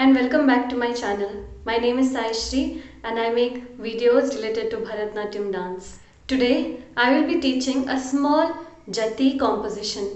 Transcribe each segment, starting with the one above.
and welcome back to my channel. My name is Sai Shri and I make videos related to Bharatanatyam dance. Today I will be teaching a small Jathi composition.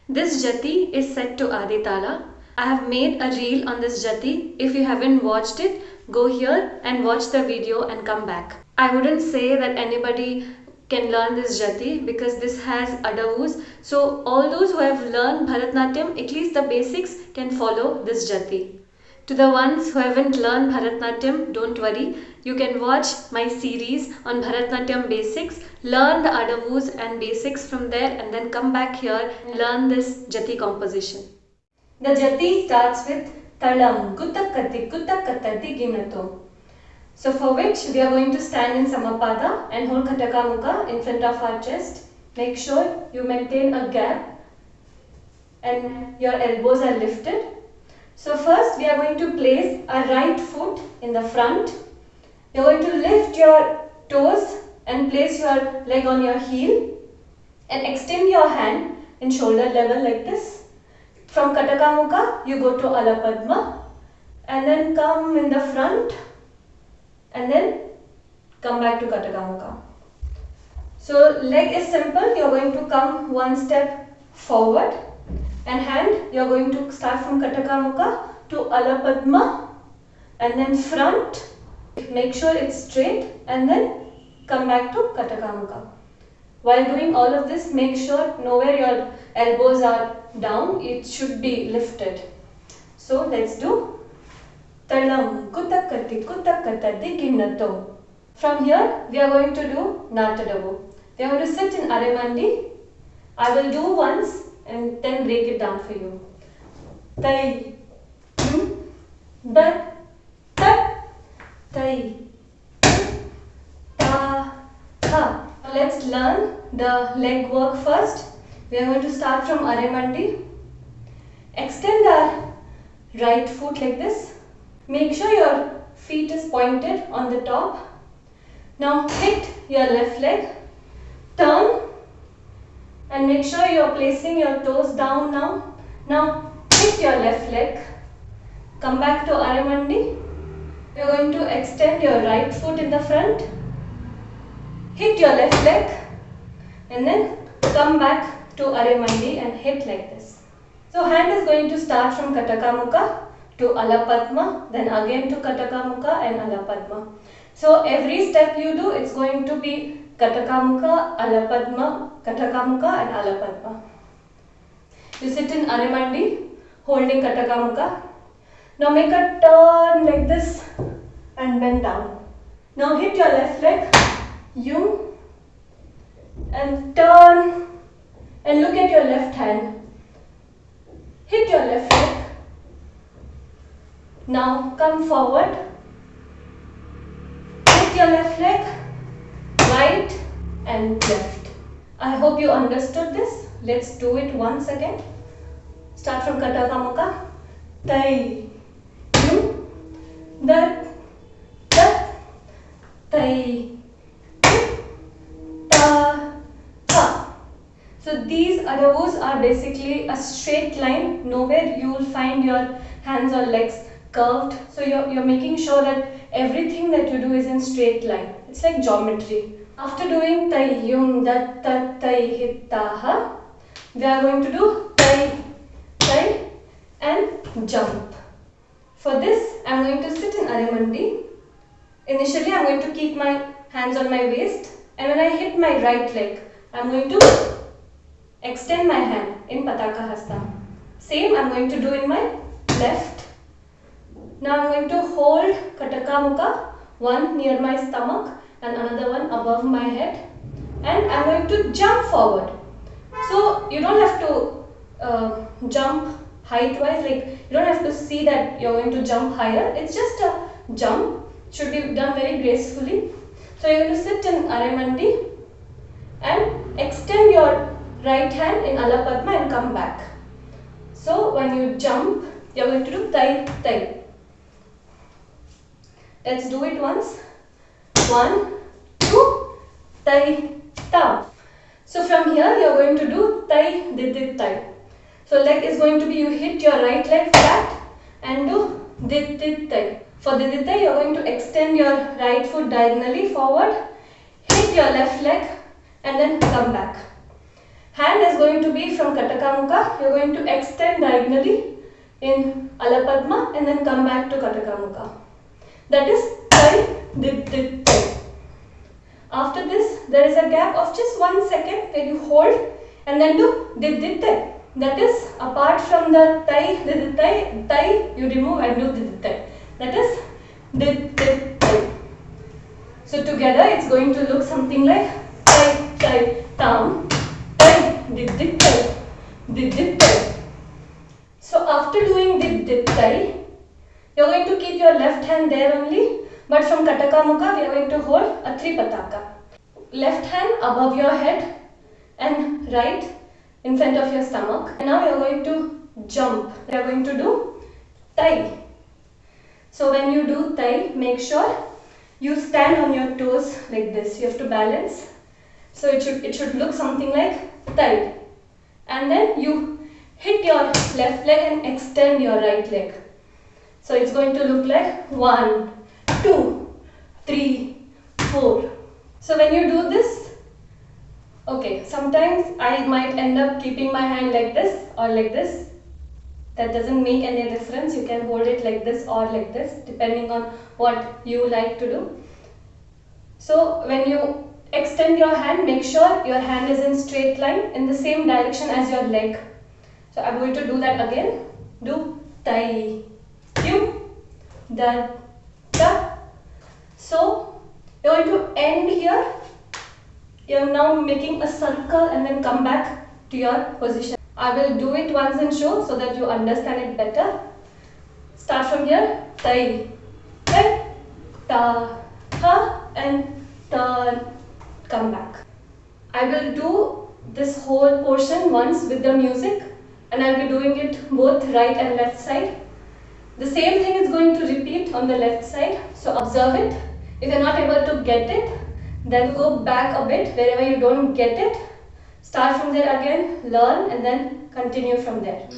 This Jathi is set to Adi Tala. I have made a reel on this Jathi. If you haven't watched it, go here and watch the video and come back. I wouldn't say that anybody can learn this Jathi because this has Adavus. So all those who have learned Bharatanatyam, at least the basics, can follow this Jathi. To the ones who haven't learned Bharatanatyam, don't worry. You can watch my series on Bharatanatyam basics, learn the Adavus and basics from there and then come back here and learn this Jathi composition. The Jathi starts with Talam Jathi Ginato. So for which we are going to stand in Samapada and hold Khataka Mukha in front of our chest. Make sure you maintain a gap and your elbows are lifted. So first we are going to place our right foot in the front. You are going to lift your toes and place your leg on your heel and extend your hand in shoulder level like this. From Kataka Mukha you go to Ala Padma and then come in the front and then come back to Kataka Mukha. So leg is simple. You are going to come one step forward. And hand, you are going to start from Kataka Mukha to Ala Padma and then front. Make sure it's straight and then come back to Kataka Mukha. While doing all of this, make sure nowhere your elbows are down. It should be lifted. So let's do Talam Jathi Ginato. From here, we are going to do Natadavu. We are going to sit in Aremandi. I will do once and then break it down for you. Tai, da, ta, tai, ta, ha. Let's learn the leg work first. We are going to start from Aremandi. Extend our right foot like this. Make sure your feet is pointed on the top. Now hit your left leg. Turn. And make sure you are placing your toes down now. Now hit your left leg. Come back to Aremandi. You are going to extend your right foot in the front. Hit your left leg. And then come back to Aremandi and hit like this. So hand is going to start from Kataka Mukha to Ala Padma. Then again to Kataka Mukha and Ala Padma. So every step you do, it's going to be Kataka Mukha, Ala Padma, Kataka Mukha and Ala Padma. You sit in Aremandi, holding Kataka Mukha. Now make a turn like this and bend down. Now hit your left leg, you, and turn and look at your left hand. Hit your left leg. Now come forward. Hit your left leg. Right and left. I hope you understood this. Let's do it once again. Start from Kataka Mukha. Tai, yu, dat, tat, tai, ta, ha. So these Adavus are basically a straight line. Nowhere you will find your hands or legs curved. So you're making sure that everything that you do is in straight line. It's like geometry. After doing tai yung dat tat tai hit ta ha, we are going to do tai tai and jump. For this, I am going to sit in Aremandi. Initially, I am going to keep my hands on my waist, and when I hit my right leg, I am going to extend my hand in Pataka Hasta. Same I am going to do in my left. Now I am going to hold Kataka Mukha, one near my stomach and another one above my head, and I am going to jump forward. So you don't have to jump height wise, like you don't have to see that you are going to jump higher. It's just a jump. It should be done very gracefully. So you are going to sit in Aremandi and extend your right hand in Ala Padma and come back. So when you jump, you are going to do tai tai. Let's do it once. 1, 2, tai, ta. So from here you are going to do tai, did, tai. So leg is going to be, you hit your right leg flat and do dit dit tai. For dit dit tai, you are going to extend your right foot diagonally forward, hit your left leg and then come back. Hand is going to be from Kataka Mukha. You are going to extend diagonally in Alapadma and then come back to Kataka Mukha. That is tai, dit dit tai. After this, there is a gap of just 1 second where you hold and then do dit dit tai. That is, apart from the tai, dit dit tai, tai you remove and do dit dit tai. That is dit dit tai. So together it's going to look something like tai tai tam, tai dit dit tai, dit dit tai. So after doing dit dit tai, you are going to keep your left hand there only, but from Kataka Mukha we are going to hold a Tripataka. Left hand above your head and right in front of your stomach. And now you are going to jump. You are going to do tai. So when you do tai, make sure you stand on your toes like this. You have to balance. So it should look something like tai. And then you hit your left leg and extend your right leg. So it's going to look like 1, 2, 3, 4. So when you do this, okay, sometimes I might end up keeping my hand like this or like this. That doesn't make any difference. You can hold it like this or like this, depending on what you like to do. So when you extend your hand, make sure your hand is in straight line in the same direction as your leg. So I'm going to do that again. Do tai, yu, da, da. So you're going to end here. You're now making a circle and then come back to your position. I will do it once and show so that you understand it better. Start from here. Tai, tai, ta, ha, and turn, come back. I will do this whole portion once with the music, and I'll be doing it both right and left side. The same thing is going to repeat on the left side, so observe it. If you're not able to get it, then go back a bit wherever you don't get it. Start from there again, learn, and then continue from there.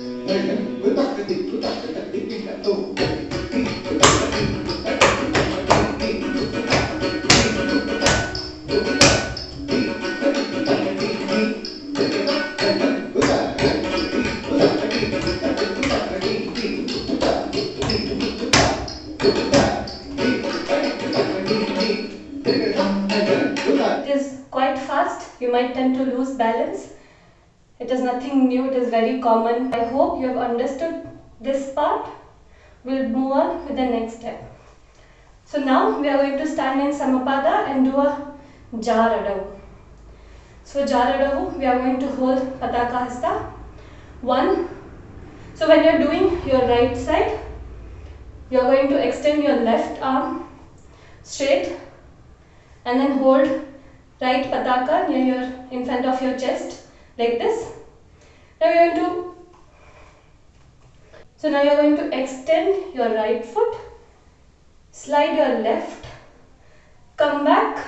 It is quite fast. You might tend to lose balance. It is nothing new. It is very common. I hope you have understood this part. We'll move on with the next step. So now we are going to stand in Samapada and do a Jar Adavu. So Jar Adavu, we are going to hold Pataka Hasta. 1. So when you are doing your right side, you are going to extend your left arm straight and then hold right Pataka in front of your chest like this. Now you are going to extend your right foot, slide your left, come back,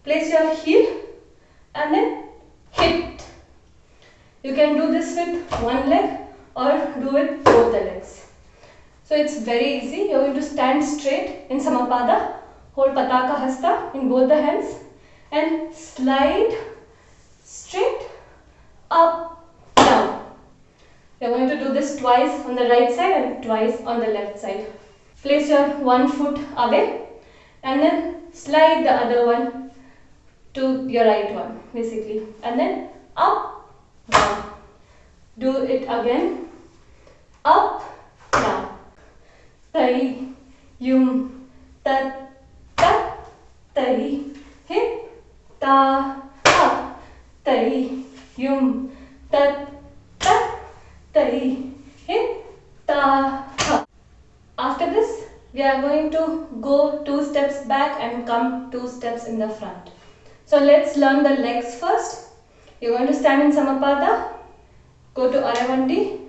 place your heel and then hit. You can do this with one leg or do it both the legs. So it's very easy. You are going to stand straight in Samapada, hold Pataka Hasta in both the hands and slide straight up, down. You are going to do this twice on the right side and twice on the left side. Place your one foot away and then slide the other one to your right one basically and then up, down. Do it again. Up, down. Tai, yum, tat, tat, tai, hit, ta, ha, tai, yum, tat, tat, tai, hit, ta, ha. After this, we are going to go 2 steps back and come 2 steps in the front. So let's learn the legs first. You're going to stand in Samapada, go to Aravandi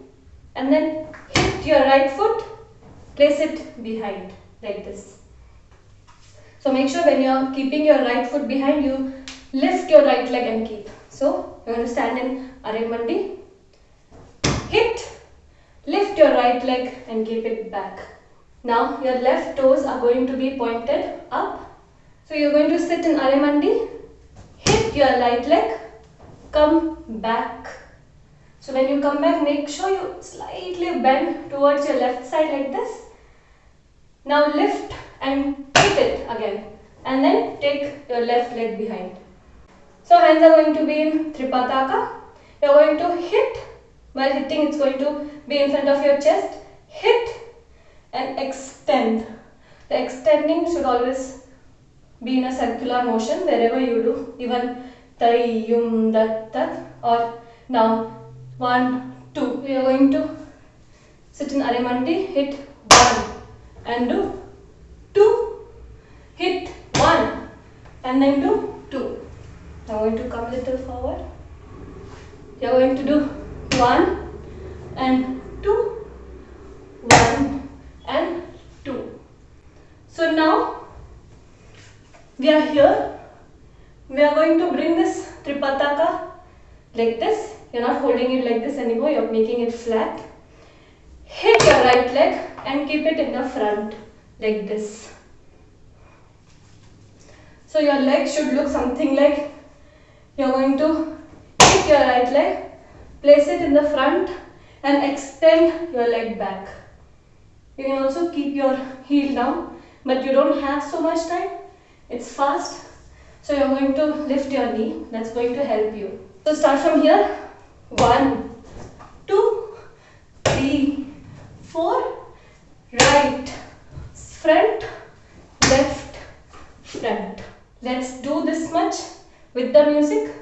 and then hit your right foot, place it behind like this. So make sure when you're keeping your right foot behind, you lift your right leg and keep. So you're going to stand in Aravandi, hit, Lift your right leg and keep it back. Now your left toes are going to be pointed up. So you're going to sit in Arimandi, hit your right leg, come back. So when you come back, make sure you slightly bend towards your left side like this. Now lift and hit it again, and then take your left leg behind. So hands are going to be in Tripataka. You're going to hit. While hitting, it's going to be in front of your chest. Hit and extend. The extending should always be in a circular motion wherever you do. Even tai, yum, dat, tat. Or now 1, 2. We are going to sit in Arimandi. Hit 1 and do 2. Hit 1 and then do 2. Now I'm going to come a little forward. You are going to do 1 and 2, 1 and 2. So now we are here. We are going to bring this Tripataka like this. You're not holding it like this anymore. You're making it flat. Hit your right leg and keep it in the front like this. So your leg should look something like you're going to hit your right leg, place it in the front and extend your leg back. You can also keep your heel down, but you don't have so much time. It's fast. So you're going to lift your knee. That's going to help you. So start from here. 1, 2, 3, 4. Right, front, left, front. Let's do this much with the music.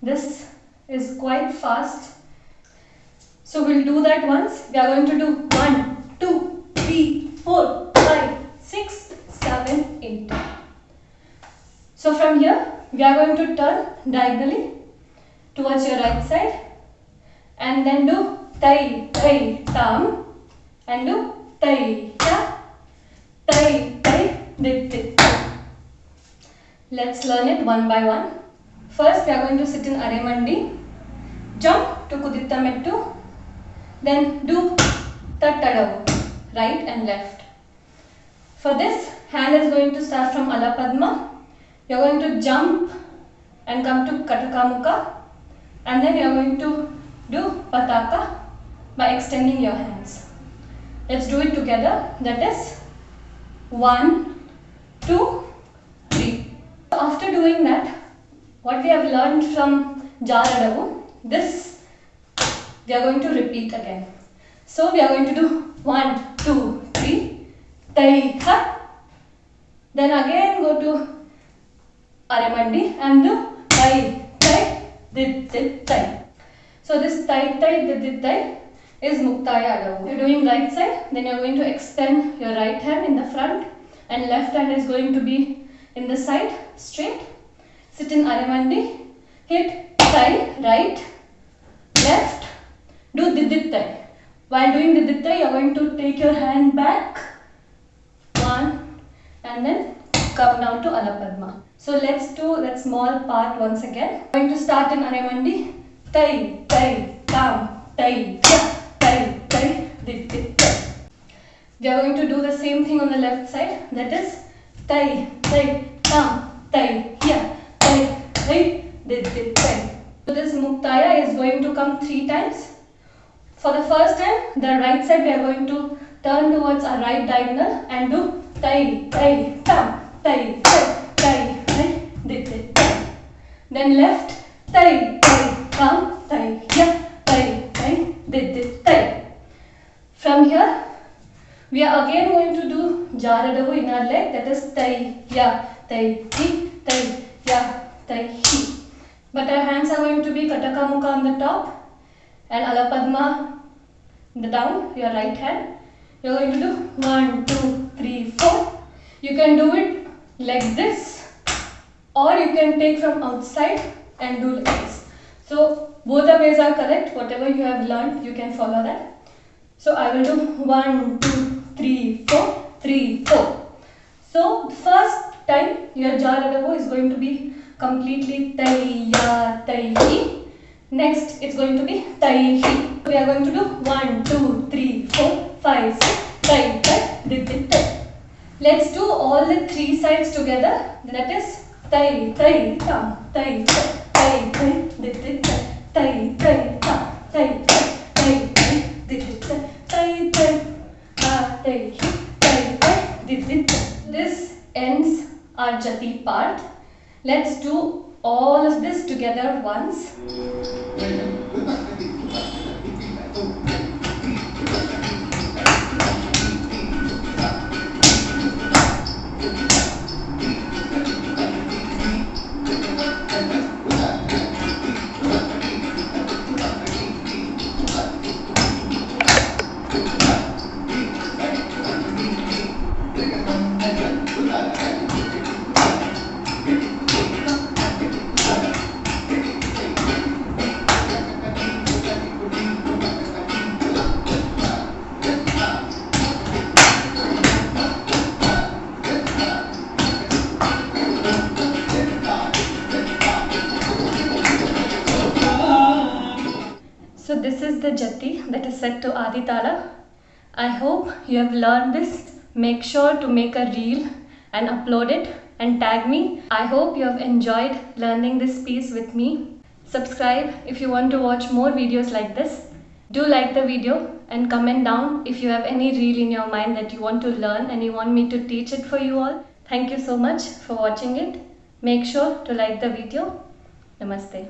This is quite fast. So we'll do that once. We are going to do 1, 2, 3, 4, 5, 6, 7, 8. So from here, we are going to turn diagonally towards your right side and then do tai, tai, tam and do tai, ya, tai, tai, dit, dit. Let's learn it one by one. First, we are going to sit in Arimandi, jump to Kuditta Mettu, then do Tattadavu, right and left. For this, hand is going to start from Alapadma. You are going to jump and come to Katakamuka, and then you are going to do Pataka by extending your hands. Let's do it together. That is 1, 2, 3. After doing that, what we have learned from Jaradavu, this we are going to repeat again. So we are going to do 1, 2, 3, tai, ha. Then again go to Arimandi and do tai, tai, dit, dit, tai. So this tai, tai, dit, dit, tai is Muktaya Adavu. You're doing right side, then you're going to extend your right hand in the front and left hand is going to be in the side straight. Sit in Arimandi, hit tai, right, left, do didit tai. While doing didit tai, you are going to take your hand back, 1, and then come down to Alapadma. So let's do that small part once again. I'm going to start in Arimandi, tai, tai, tam, tai, ya, tai, tai, didit tai. We are going to do the same thing on the left side, that is tai, tai, tam, tai, ya. So this Muktaya is going to come 3 times. For the first time, the right side we are going to turn towards our right diagonal and do tai, tai, tam, tai, tai, tai, tai, dit, dit, tai. Then left, tai, tai, tam, tai, ya, tai, tai, dit, dit, tai. From here, we are again going to do Jaradavu in our leg, that is tai, ya, tai, hi, tai, ya, tai, hi. But our hands are going to be Kataka Mukha on the top and Alapadma the down, your right hand. You're going to do 1, 2, 3, 4. You can do it like this, or you can take from outside and do like this. So both the ways are correct. Whatever you have learned, you can follow that. So I will do 1, 2, 3, 4, 3, 4. So the first time your jar Adavu is going to be completely tai ya tai hi. Next it's going to be tai hi. We are going to do 1, 2, 3, 4, 5, 6, tai tai di di tai. Let's do all the three sides together. That is tai tai tam, tai tai, tai tai di di tai, tai tai tam, tai tai, tai tai di di tai, tai tai a tai hi, tai tai di di tai. This ends our Jathi part. Let's do all of this together once. So this is the Jathi that is set to Adi Tala. I hope you have learned this. Make sure to make a reel and upload it and tag me. I hope you have enjoyed learning this piece with me. Subscribe if you want to watch more videos like this. Do like the video and comment down if you have any reel in your mind that you want to learn and you want me to teach it for you all. Thank you so much for watching it. Make sure to like the video. Namaste.